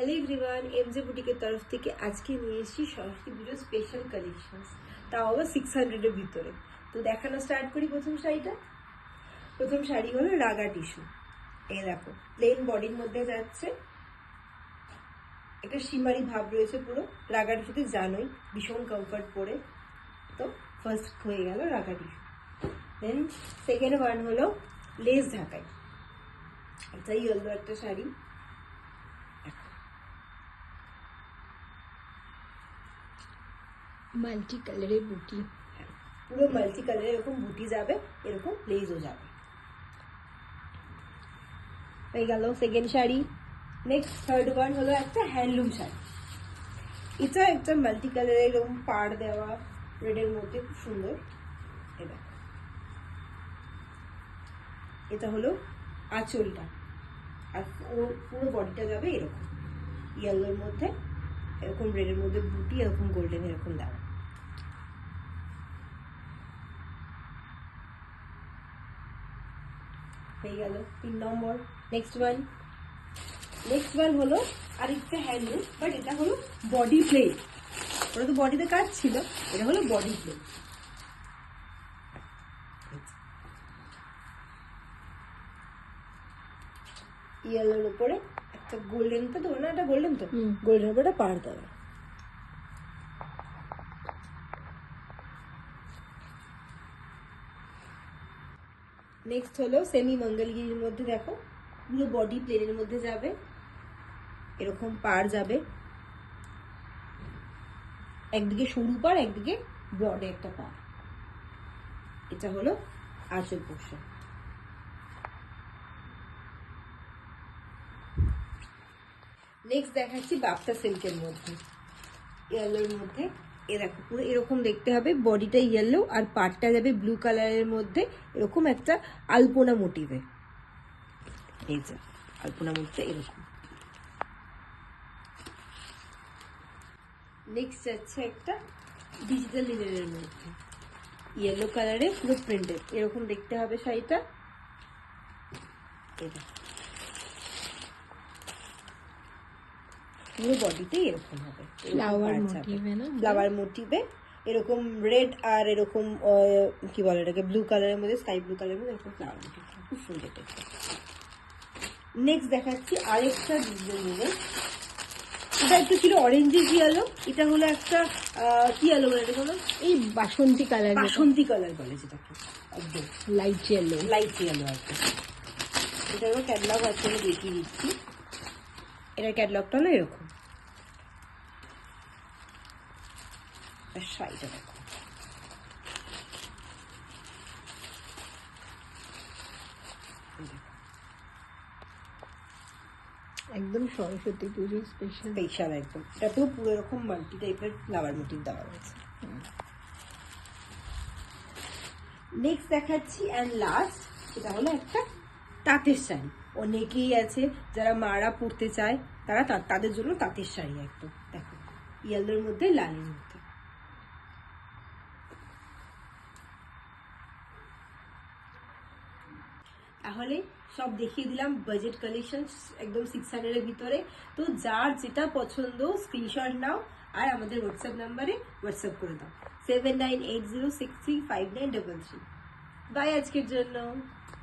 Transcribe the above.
Hello everyone, এমজে বুটিকের তরফ থেকে আজকে নিয়ে এসেছি সরস্বতী পুজোর স্পেশাল কালেকশনস, তাও আবার 600-এর ভিতরে। তো দেখানো স্টার্ট করি। প্রথম শাড়ি হলো রাগা টিস্যু। এই দেখো, প্লেন বডির মধ্যে যাচ্ছে, একটা শিমারি ভাব রয়েছে পুরো। রাগা টিস্যুতে জানোই ভীষণ কমফর্ট পরে, তো ফার্স্ট হয়ে গেল রাগা টিস্যু। দেন সেকেন্ড ওয়ান হলো লেস ঢাকাই। এটা ইয়েলো একটা শাড়ি, মাল্টি কালারের বুটি, পুরো মাল্টি কালারের এরকম বুটি যাবে, এরকম লেজও যাবে। হয়ে গেল second sari. Next third one হলো একটা হ্যান্ডলুম শাড়ি। এটা একটা মাল্টি কালারের এরকম পাড় দেওয়া, রেডের মধ্যে, খুব সুন্দর। এটা হলো আঁচলটা, আর পুরো বডিটা যাবে এরকম ইয়েলোর মধ্যে, এরকম রেডের মধ্যে বুটি, এরকম গোল্ডেন এরকম দেওয়া। হয়ে গেল 3 নম্বর। নেক্সট ওয়ান হলো আরেকটা হ্যান্ডলুম, বাট এটা হলো বডি প্লেট। ওটা তো বডিতে কাজ ছিল, এটা হলো বডি প্লেট। ইয়েলোর উপরে একটা গোল্ডেন, তো না এটা গোল্ডেন, তো গোল্ডেন উপরে পাড় দেওয়া। নেক্সট হলো সেমি মঙ্গলগিরির মধ্যে, দেখো পুরো বডি প্লেনের মধ্যে যাবে, এরকম পাড় যাবে, একদিকে সরু পাড়, একদিকে ব্রডে একটা পাড়। এটা হলো আঁচল পোর্শন। নেক্সট দেখাচ্ছি বাপ্তা সিল্কের মধ্যে, ইয়েলোর মধ্যে। এ দেখো পুরো এরকম দেখতে হবে, বডিটা ইয়েলো আর পাড়টা যাবে ব্লু কালারের মধ্যে, এরকম একটা আলপনা মোটিভে। এই যে আলপনা মোটিভে এরকম। নেক্সট যাচ্ছে একটা ডিজিটাল লিনেনের মধ্যে, ইয়েলো কালারে পুরো প্রিন্টেড, এরকম দেখতে হবে শাড়িটা। পুরো বডিতে এরকম হবে ফ্লাওয়ার মোটিভে, এরকম রেড আর এরকম কি বলে এটাকে, ব্লু কালারের মধ্যে, স্কাই ব্লু কালারের মধ্যে এরকম ফ্লাওয়ার মোটিভ, খুব সুন্দর দেখতে। নেক্সট দেখাচ্ছি আরেকটা ডিজিটাল লিনেন। এটা একটু ছিল অরেঞ্জি ইয়েলো, এটা হলো একটা কি ইয়েলো বলে, এটা হলো এই বাসন্তী কালার বলে যেটাকে, একদম লাইট ইয়েলো আর কি। এটারও ক্যাটলগ আছে, আমি দেখিয়ে দিচ্ছি। এটার ক্যাটলগটা হলো এরকম। শাড়িটা দেখো, একদম সরস্বতী পুজোর স্পেশাল একদম। এটাতেও পুরো এরকম মাল্টি টাইপের ফ্লাওয়ার মোটিভ দেওয়া রয়েছে। নেক্সট দেখাচ্ছি অ্যান্ড লাস্ট, এটা হলো একটা তাঁতের শাড়ি। অনেকেই আছে যারা মারা পরতে চায়, তারা তাদের জন্য তাঁতের শাড়ি একদম। দেখো ইয়েলোর মধ্যে লালের মধ্যে। তাহলে সব দেখিয়ে দিলাম বাজেট কালেকশন, একদম 600-এর ভিতরে। তো যার যেটা পছন্দ স্ক্রিনশট নাও আর আমাদের হোয়াটসঅ্যাপ নাম্বারে হোয়াটসঅ্যাপ করে দাও, 7980635933। বাই আজকের জন্য।